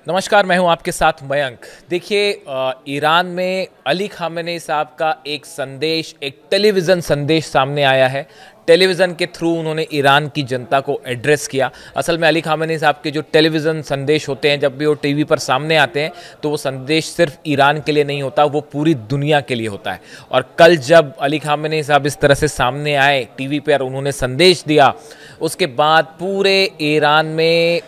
नमस्कार, मैं हूं आपके साथ मयंक। देखिए, ईरान में अली खामेनी साहब का एक संदेश, एक टेलीविज़न संदेश सामने आया है। टेलीविज़न के थ्रू उन्होंने ईरान की जनता को एड्रेस किया। असल में अली खामेनी साहब के जो टेलीविज़न संदेश होते हैं, जब भी वो टीवी पर सामने आते हैं तो वो संदेश सिर्फ ईरान के लिए नहीं होता, वो पूरी दुनिया के लिए होता है। और कल जब अली खामेनी साहब इस तरह से सामने आए टीवी पर, उन्होंने संदेश दिया, उसके बाद पूरे ईरान में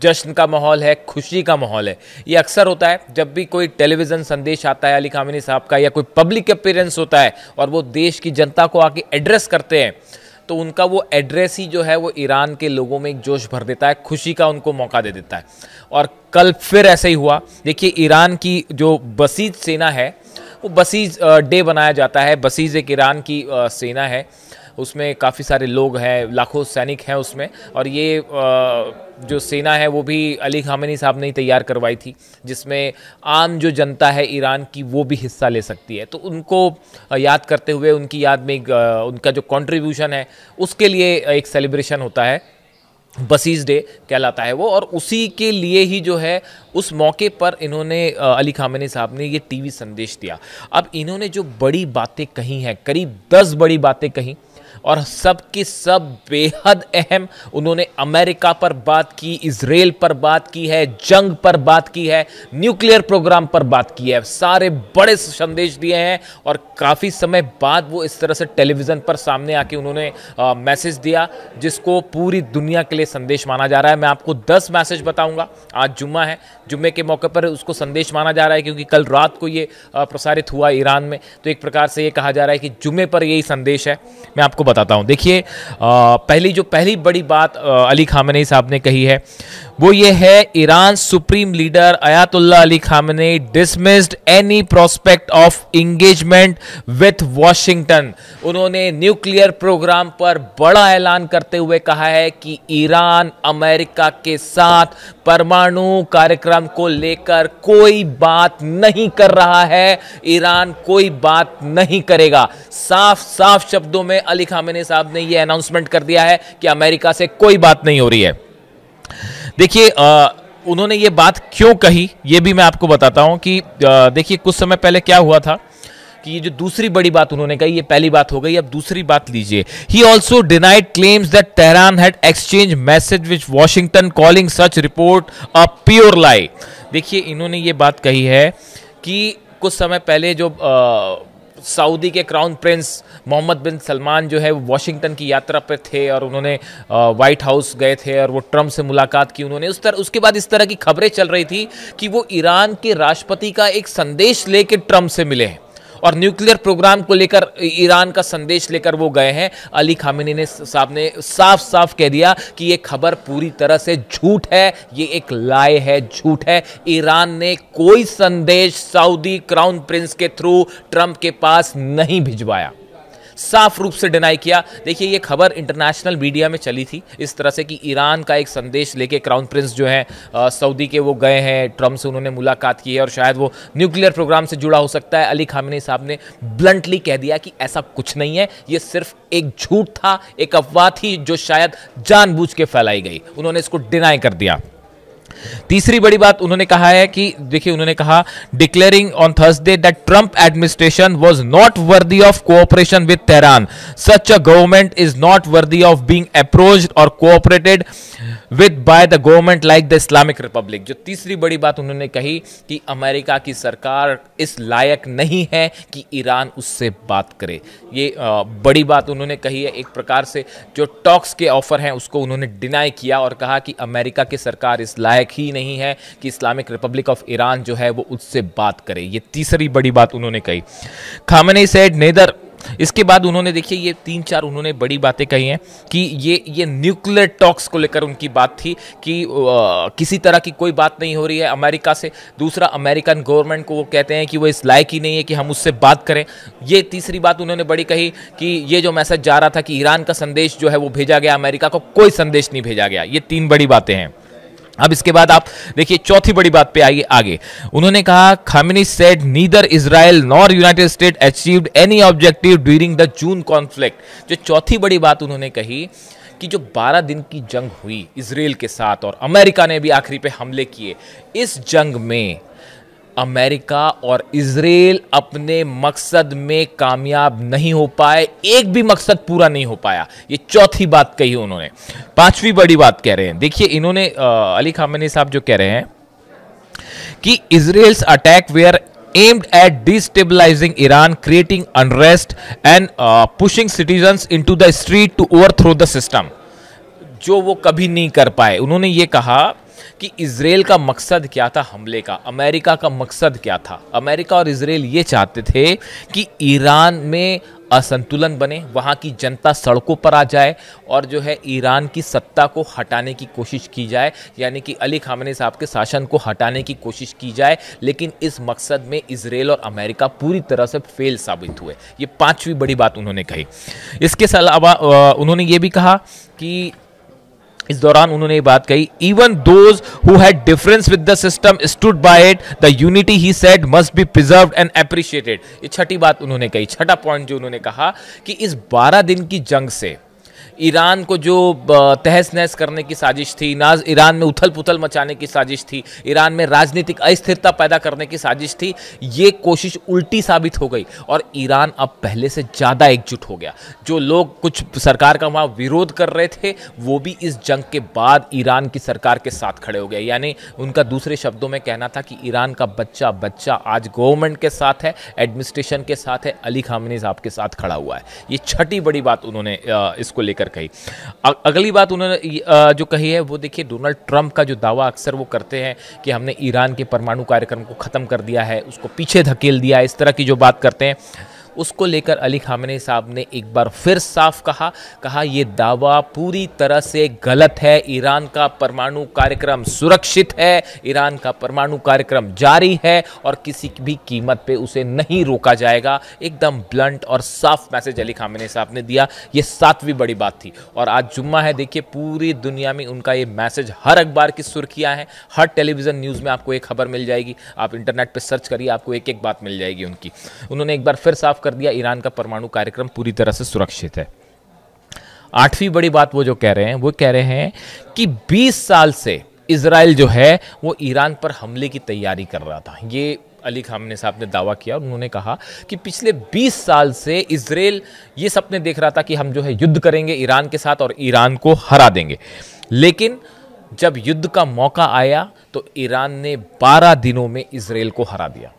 जश्न का माहौल है, खुशी का माहौल है। ये अक्सर होता है जब भी कोई टेलीविज़न संदेश आता है अली खामेनी साहब का, या कोई पब्लिक अपीयरेंस होता है और वो देश की जनता को आके एड्रेस करते हैं, तो उनका वो एड्रेस ही जो है वो ईरान के लोगों में एक जोश भर देता है, खुशी का उनको मौका दे देता है। और कल फिर ऐसा ही हुआ। देखिए, ईरान की जो बसीज सेना है, वो बसीज डे बनाया जाता है। बसीज एक ईरान की सेना है, उसमें काफ़ी सारे लोग हैं, लाखों सैनिक हैं उसमें। और ये जो सेना है वो भी अली खामेनी साहब ने ही तैयार करवाई थी, जिसमें आम जो जनता है ईरान की वो भी हिस्सा ले सकती है। तो उनको याद करते हुए, उनकी याद में उनका जो कंट्रीब्यूशन है उसके लिए एक सेलिब्रेशन होता है, बसीज डे कहलाता है वो। और उसी के लिए ही जो है उस मौके पर इन्होंने अली खामेनी साहब ने ये टीवी संदेश दिया। अब इन्होंने जो बड़ी बातें कही हैं, करीब 10 बड़ी बातें कही, और सब की सब बेहद अहम। उन्होंने अमेरिका पर बात की, इजराइल पर बात की है, जंग पर बात की है, न्यूक्लियर प्रोग्राम पर बात की है। सारे बड़े संदेश दिए हैं और काफ़ी समय बाद वो इस तरह से टेलीविज़न पर सामने आके उन्होंने मैसेज दिया, जिसको पूरी दुनिया के लिए संदेश माना जा रहा है। मैं आपको 10 मैसेज बताऊंगा। आज जुम्मा है, जुम्मे के मौके पर उसको संदेश माना जा रहा है, क्योंकि कल रात को ये प्रसारित हुआ ईरान में। तो एक प्रकार से ये कहा जा रहा है कि जुम्मे पर यही संदेश है। मैं आपको बताता हूं। देखिए, पहली बड़ी बात अली खामेनी साहब ने कही है वो ये है, Iran supreme leader Ayatollah Ali Khamenei dismissed any prospect of engagement with Washington. उन्होंने न्यूक्लियर प्रोग्राम पर बड़ा ऐलान करते हुए कहा है कि ईरान अमेरिका के साथ परमाणु कार्यक्रम को लेकर कोई बात नहीं कर रहा है, ईरान कोई बात नहीं करेगा। साफ साफ शब्दों में अली खामेनी साहब ने यह अनाउंसमेंट कर दिया है कि अमेरिका से कोई बात नहीं हो रही है। देखिए, उन्होंने ये बात क्यों कही ये भी मैं आपको बताता हूं कि देखिए, कुछ समय पहले क्या हुआ था कि ये जो दूसरी बड़ी बात उन्होंने कही, ये पहली बात हो गई, अब दूसरी बात लीजिए। He also denied claims that Tehran had exchange message with Washington calling such report a pure lie. देखिए, इन्होंने ये बात कही है कि कुछ समय पहले जो सऊदी के क्राउन प्रिंस मोहम्मद बिन सलमान जो है वो वॉशिंगटन की यात्रा पर थे और उन्होंने व्हाइट हाउस गए थे और वो ट्रम्प से मुलाकात की उन्होंने। उसके बाद इस तरह की खबरें चल रही थी कि वो ईरान के राष्ट्रपति का एक संदेश लेकर ट्रम्प से मिले हैं और न्यूक्लियर प्रोग्राम को लेकर ईरान का संदेश लेकर वो गए हैं। अली खामेनी साहब ने साफ साफ कह दिया कि ये खबर पूरी तरह से झूठ है, ये एक लाए है, झूठ है। ईरान ने कोई संदेश सऊदी क्राउन प्रिंस के थ्रू ट्रंप के पास नहीं भिजवाया, साफ रूप से डिनाई किया। देखिए, ये खबर इंटरनेशनल मीडिया में चली थी इस तरह से कि ईरान का एक संदेश लेके क्राउन प्रिंस जो है सऊदी के, वो गए हैं, ट्रम्प से उन्होंने मुलाकात की है और शायद वो न्यूक्लियर प्रोग्राम से जुड़ा हो सकता है। अली खामेनी साहब ने ब्लंटली कह दिया कि ऐसा कुछ नहीं है, ये सिर्फ एक झूठ था, एक अफवाह थी जो शायद जानबूझ के फैलाई गई। उन्होंने इसको डिनाई कर दिया। तीसरी बड़ी बात उन्होंने कहा है कि देखिए, उन्होंने कहा, declaring on Thursday that Trump administration was not worthy of cooperation with Tehran, such a government is not worthy of being approached और cooperated with by the government like the Islamic republic. जो तीसरी बड़ी बात उन्होंने कही कि America की सरकार इस लायक नहीं है कि ईरान उससे बात करे। ये बड़ी बात उन्होंने कही है। एक प्रकार से जो टॉक्स के ऑफर हैं उसको उन्होंने डिनाई किया और कहा कि अमेरिका की सरकार इस लायक ही नहीं है कि इस्लामिक रिपब्लिक ऑफ ईरान जो है वो उससे बात करे। ये तीसरी बड़ी बात उन्होंने कही। Khamenei said neither. इसके बाद उन्होंने, देखिए, ये 3-4 उन्होंने बड़ी बातें कही हैं कि ये न्यूक्लियर टॉक्स को लेकर उनकी बात थी कि किसी तरह की कोई बात नहीं हो रही है अमेरिका से। दूसरा, अमेरिकन गवर्नमेंट को वो कहते हैं कि वो इस लायक ही नहीं है कि हम उससे बात करें। ये तीसरी बात उन्होंने बड़ी कही कि ये जो मैसेज जा रहा था कि ईरान का संदेश जो है वो भेजा गया, अमेरिका को कोई संदेश नहीं भेजा गया। ये 3 बड़ी बातें हैं। अब इसके बाद आप देखिए चौथी बड़ी बात पे आइए आगे। उन्होंने कहा, Khamenei said neither Israel nor United state achieved any objective during the June conflict. जो चौथी बड़ी बात उन्होंने कही कि जो 12 दिन की जंग हुई इजराइल के साथ और अमेरिका ने भी आखिरी पे हमले किए, इस जंग में अमेरिका और इजराइल अपने मकसद में कामयाब नहीं हो पाए, एक भी मकसद पूरा नहीं हो पाया। ये चौथी बात कही उन्होंने। पांचवी बड़ी बात कह रहे हैं, देखिए इन्होंने अली खामेनी साहब जो कह रहे हैं कि Israel's attack were aimed at destabilizing Iran, creating unrest and pushing citizens into the street to overthrow the system, जो वो कभी नहीं कर पाए। उन्होंने ये कहा कि इजराइल का मकसद क्या था हमले का, अमेरिका का मकसद क्या था। अमेरिका और इजराइल ये चाहते थे कि ईरान में असंतुलन बने, वहाँ की जनता सड़कों पर आ जाए और जो है ईरान की सत्ता को हटाने की कोशिश की जाए, यानी कि अली खामेनी साहब के शासन को हटाने की कोशिश की जाए। लेकिन इस मकसद में इजराइल और अमेरिका पूरी तरह से फेल साबित हुए। ये पांचवी बड़ी बात उन्होंने कही। इसके अलावा उन्होंने ये भी कहा कि इस दौरान उन्होंने ये बात कही, even those who had difference with the system stood by it, the unity he said must be preserved and appreciated. ये छठी बात उन्होंने कही, छठा पॉइंट जो उन्होंने कहा कि इस 12 दिन की जंग से ईरान को जो तहस नहस करने की साजिश थी, ईरान में उथल पुथल मचाने की साजिश थी, ईरान में राजनीतिक अस्थिरता पैदा करने की साजिश थी, ये कोशिश उल्टी साबित हो गई और ईरान अब पहले से ज़्यादा एकजुट हो गया। जो लोग कुछ सरकार का वहाँ विरोध कर रहे थे, वो भी इस जंग के बाद ईरान की सरकार के साथ खड़े हो गए। यानी उनका दूसरे शब्दों में कहना था कि ईरान का बच्चा बच्चा आज गवर्नमेंट के साथ है, एडमिनिस्ट्रेशन के साथ है, अली खामेनी साहब के साथ खड़ा हुआ है। ये छठी बड़ी बात उन्होंने इसको लेकर कही। अगली बात उन्होंने जो कही है वो देखिए, डोनाल्ड ट्रंप का जो दावा अक्सर वो करते हैं कि हमने ईरान के परमाणु कार्यक्रम को खत्म कर दिया है, उसको पीछे धकेल दिया, इस तरह की जो बात करते हैं, उसको लेकर अली खामेनी साहब ने एक बार फिर साफ कहा ये दावा पूरी तरह से गलत है। ईरान का परमाणु कार्यक्रम सुरक्षित है, ईरान का परमाणु कार्यक्रम जारी है और किसी भी कीमत पे उसे नहीं रोका जाएगा। एकदम ब्लंट और साफ मैसेज अली खामेनी साहब ने दिया। ये सातवीं बड़ी बात थी और आज जुम्मा है, देखिए पूरी दुनिया में उनका ये मैसेज हर अखबार की सुर्खियां हैं, हर टेलीविजन न्यूज़ में आपको एक खबर मिल जाएगी, आप इंटरनेट पर सर्च करिए, आपको एक एक बात मिल जाएगी उनकी। उन्होंने एक बार फिर साफ कर दिया, ईरान का परमाणु कार्यक्रम पूरी तरह से सुरक्षित है। आठवीं बड़ी बात वो जो कह रहे हैं, वो कह रहे हैं कि 20 साल से इजराइल जो है वो ईरान पर हमले की तैयारी कर रहा था। ये अली खामेनी साहब ने दावा किया और उन्होंने कहा कि पिछले 20 साल से इजराइल ये सपने देख रहा था कि हम जो है युद्ध करेंगे ईरान के साथ और ईरान को हरा देंगे। लेकिन जब युद्ध का मौका आया तो ईरान ने 12 दिनों में इजराइल को हरा दिया।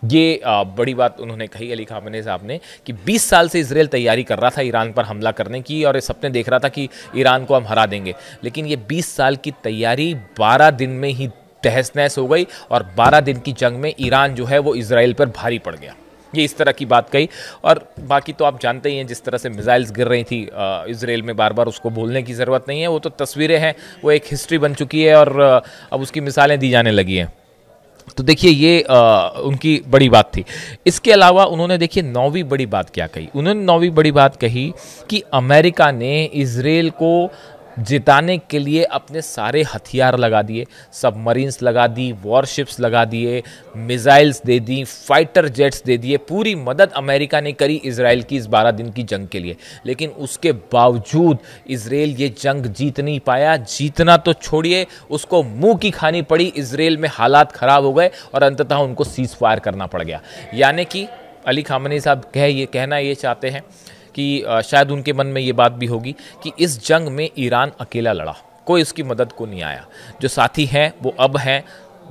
ये बड़ी बात उन्होंने कही अली खामेनी साहब ने कि 20 साल से इजराइल तैयारी कर रहा था ईरान पर हमला करने की और ये सपने देख रहा था कि ईरान को हम हरा देंगे, लेकिन ये 20 साल की तैयारी 12 दिन में ही तहस नहस हो गई और 12 दिन की जंग में ईरान जो है वो इजराइल पर भारी पड़ गया। ये इस तरह की बात कही और बाकी तो आप जानते ही हैं, जिस तरह से मिसाइल्स गिर रही थी इजराइल में, बार बार उसको बोलने की ज़रूरत नहीं है, वो तो तस्वीरें हैं, वो एक हिस्ट्री बन चुकी है और अब उसकी मिसालें दी जाने लगी हैं। तो देखिए ये उनकी बड़ी बात थी। इसके अलावा उन्होंने देखिए 9वीं बड़ी बात क्या कही। उन्होंने 9वीं बड़ी बात कही कि अमेरिका ने इजराइल को जिताने के लिए अपने सारे हथियार लगा दिए, सबमरीन्स लगा दी, वॉरशिप्स लगा दिए, मिसाइल्स दे दी, फाइटर जेट्स दे दिए, पूरी मदद अमेरिका ने करी इजराइल की इस 12 दिन की जंग के लिए। लेकिन उसके बावजूद इजराइल ये जंग जीत नहीं पाया। जीतना तो छोड़िए, उसको मुंह की खानी पड़ी। इजराइल में हालात खराब हो गए और अंततः उनको सीज फायर करना पड़ गया। यानी कि अली खामेनी साहब कहना ये चाहते हैं कि शायद उनके मन में ये बात भी होगी कि इस जंग में ईरान अकेला लड़ा, कोई उसकी मदद को नहीं आया। जो साथी हैं वो अब हैं।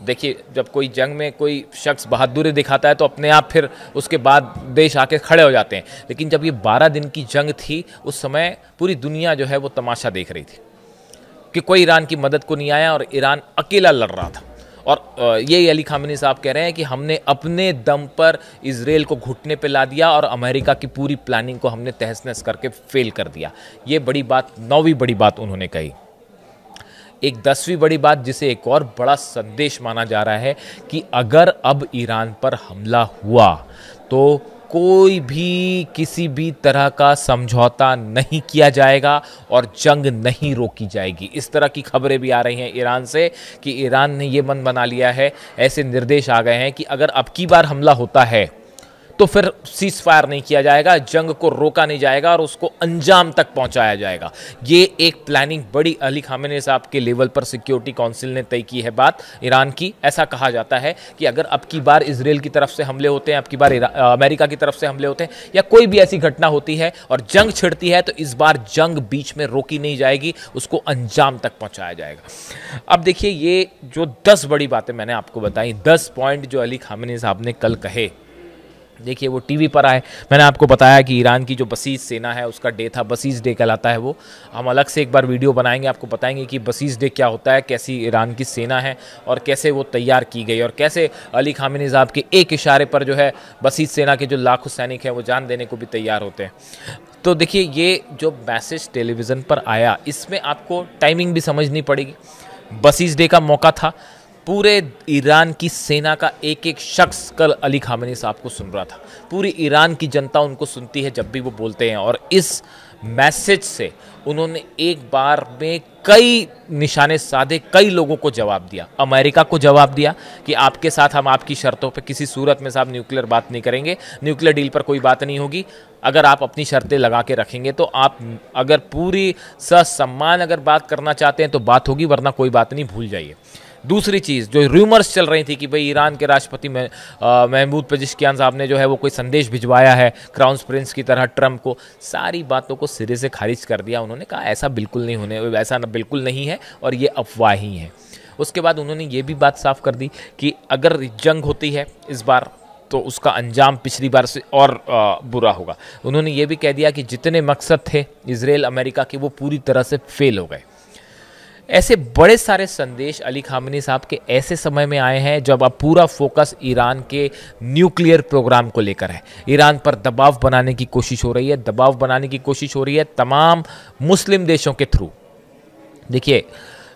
देखिए, जब कोई जंग में कोई शख्स बहादुरी दिखाता है तो अपने आप फिर उसके बाद देश आके खड़े हो जाते हैं। लेकिन जब ये 12 दिन की जंग थी, उस समय पूरी दुनिया जो है वो तमाशा देख रही थी कि कोई ईरान की मदद को नहीं आया और ईरान अकेला लड़ रहा था। और ये अली खामेनी साहब कह रहे हैं कि हमने अपने दम पर इजराइल को घुटने पे ला दिया और अमेरिका की पूरी प्लानिंग को हमने तहस नहस करके फेल कर दिया। ये बड़ी बात, 9वीं बड़ी बात उन्होंने कही। एक 10वीं बड़ी बात, जिसे एक और बड़ा संदेश माना जा रहा है कि अगर अब ईरान पर हमला हुआ तो कोई भी किसी भी तरह का समझौता नहीं किया जाएगा और जंग नहीं रोकी जाएगी। इस तरह की खबरें भी आ रही हैं ईरान से कि ईरान ने ये मन बना लिया है, ऐसे निर्देश आ गए हैं कि अगर अब की बार हमला होता है तो फिर सीज फायर नहीं किया जाएगा, जंग को रोका नहीं जाएगा और उसको अंजाम तक पहुंचाया जाएगा। ये एक प्लानिंग बड़ी अली खामेनी साहब के लेवल पर सिक्योरिटी काउंसिल ने तय की है बात ईरान की। ऐसा कहा जाता है कि अगर अब की बार इजराइल की तरफ से हमले होते हैं, अब की बार अमेरिका की तरफ से हमले होते हैं या कोई भी ऐसी घटना होती है और जंग छिड़ती है, तो इस बार जंग बीच में रोकी नहीं जाएगी, उसको अंजाम तक पहुंचाया जाएगा। अब देखिए, ये जो 10 बड़ी बातें मैंने आपको बताई, 10 पॉइंट जो अली खामेनी साहब ने कल कहे, देखिए वो टीवी पर आए। मैंने आपको बताया कि ईरान की जो बसीज सेना है उसका डे था, बसीज डे कहलाता है वो। हम अलग से एक बार वीडियो बनाएंगे, आपको बताएंगे कि बसीज डे क्या होता है, कैसी ईरान की सेना है और कैसे वो तैयार की गई और कैसे अली खामेनी साहब के एक इशारे पर जो है बसीज सेना के जो लाखों सैनिक हैं वो जान देने को भी तैयार होते हैं। तो देखिए, ये जो मैसेज टेलीविज़न पर आया, इसमें आपको टाइमिंग भी समझनी पड़ेगी। बसीज डे का मौका था, पूरे ईरान की सेना का एक एक शख्स कल अली खामेनी साहब को सुन रहा था। पूरी ईरान की जनता उनको सुनती है जब भी वो बोलते हैं, और इस मैसेज से उन्होंने एक बार में कई निशाने साधे, कई लोगों को जवाब दिया। अमेरिका को जवाब दिया कि आपके साथ हम आपकी शर्तों पे किसी सूरत में साहब न्यूक्लियर बात नहीं करेंगे, न्यूक्लियर डील पर कोई बात नहीं होगी। अगर आप अपनी शर्तें लगा के रखेंगे तो आप अगर पूरी ससम्मान अगर बात करना चाहते हैं तो बात होगी, वरना कोई बात नहीं, भूल जाइए। दूसरी चीज़, जो र्यूमर्स चल रही थी कि भाई ईरान के राष्ट्रपति महमूद पेजिशकियान साहब ने जो है वो कोई संदेश भिजवाया है क्राउन प्रिंस की तरह ट्रंप को, सारी बातों को सिरे से खारिज कर दिया। उन्होंने कहा ऐसा बिल्कुल नहीं होने, ऐसा बिल्कुल नहीं है और ये अफवाह ही है। उसके बाद उन्होंने ये भी बात साफ कर दी कि अगर जंग होती है इस बार तो उसका अंजाम पिछली बार से और बुरा होगा। उन्होंने ये भी कह दिया कि जितने मकसद थे इजराइल अमेरिका के वो पूरी तरह से फेल हो गए। ऐसे बड़े सारे संदेश अली खामेनी साहब के ऐसे समय में आए हैं जब अब पूरा फोकस ईरान के न्यूक्लियर प्रोग्राम को लेकर है। ईरान पर दबाव बनाने की कोशिश हो रही है, दबाव बनाने की कोशिश हो रही है तमाम मुस्लिम देशों के थ्रू। देखिए,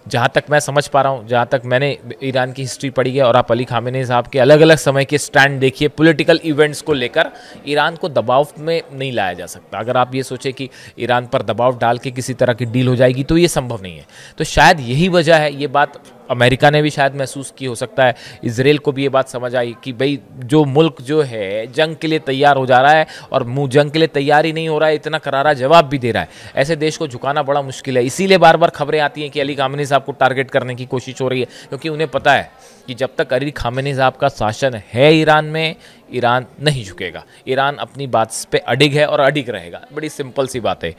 जहाँ तक मैं समझ पा रहा हूँ, जहाँ तक मैंने ईरान की हिस्ट्री पढ़ी है और आप अली खामेनी साहब के अलग अलग समय के स्टैंड देखिए पॉलिटिकल इवेंट्स को लेकर, ईरान को दबाव में नहीं लाया जा सकता। अगर आप ये सोचें कि ईरान पर दबाव डाल के किसी तरह की डील हो जाएगी तो ये संभव नहीं है। तो शायद यही वजह है, ये बात अमेरिका ने भी शायद महसूस की, हो सकता है इजराइल को भी ये बात समझ आई कि भाई जो मुल्क जो है जंग के लिए तैयार हो जा रहा है और मुँह जंग के लिए तैयार ही नहीं हो रहा है, इतना करारा जवाब भी दे रहा है, ऐसे देश को झुकाना बड़ा मुश्किल है। इसीलिए बार बार खबरें आती हैं कि अली खामेनी साहब को टारगेट करने की कोशिश हो रही है, क्योंकि उन्हें पता है कि जब तक अली खामेनी साहब का शासन है ईरान में, ईरान नहीं झुकेगा। ईरान अपनी बात पे अडिग है और अडिग रहेगा। बड़ी सिंपल सी बात है।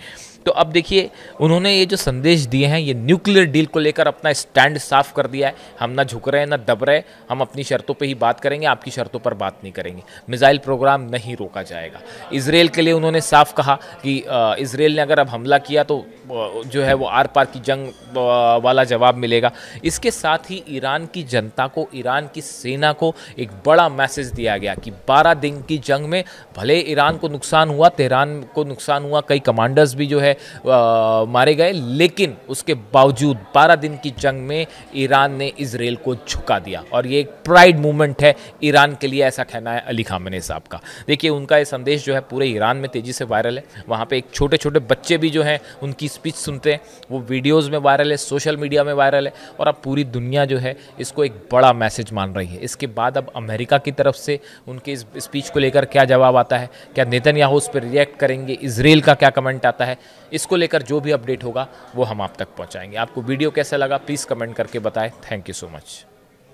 तो अब देखिए, उन्होंने ये जो संदेश दिए हैं, ये न्यूक्लियर डील को लेकर अपना स्टैंड साफ कर दिया है। हम ना झुक रहे हैं ना दब रहे, हम अपनी शर्तों पे ही बात करेंगे, आपकी शर्तों पर बात नहीं करेंगे। मिसाइल प्रोग्राम नहीं रोका जाएगा। इजराइल के लिए उन्होंने साफ कहा कि इजराइल ने अगर अब हमला किया तो जो है वो आर पार की जंग वाला जवाब मिलेगा। इसके साथ ही ईरान की जनता को, ईरान की सेना को एक बड़ा मैसेज दिया गया कि 12 दिन की जंग में भले ईरान को नुकसान हुआ, तेहरान को नुकसान हुआ, कई कमांडर्स भी जो है मारे गए, लेकिन उसके बावजूद 12 दिन की जंग में ईरान ने इजराइल को झुका दिया। और ये एक प्राइड मूवमेंट है ईरान के लिए, ऐसा कहना है अली खामेनी साहब का। देखिए, उनका ये संदेश जो है पूरे ईरान में तेज़ी से वायरल है। वहाँ पे एक छोटे छोटे बच्चे भी जो हैं उनकी स्पीच सुनते हैं, वो वीडियोज़ में वायरल है, सोशल मीडिया में वायरल है, और अब पूरी दुनिया जो है इसको एक बड़ा मैसेज मान रही है। इसके बाद अब अमेरिका की तरफ से उनके इस स्पीच को लेकर क्या जवाब आता है, क्या नेतन्याहू उस पर रिएक्ट करेंगे, इजराइल का क्या कमेंट आता है, इसको लेकर जो भी अपडेट होगा वो हम आप तक पहुंचाएंगे। आपको वीडियो कैसा लगा प्लीज़ कमेंट करके बताएं। Thank you so much.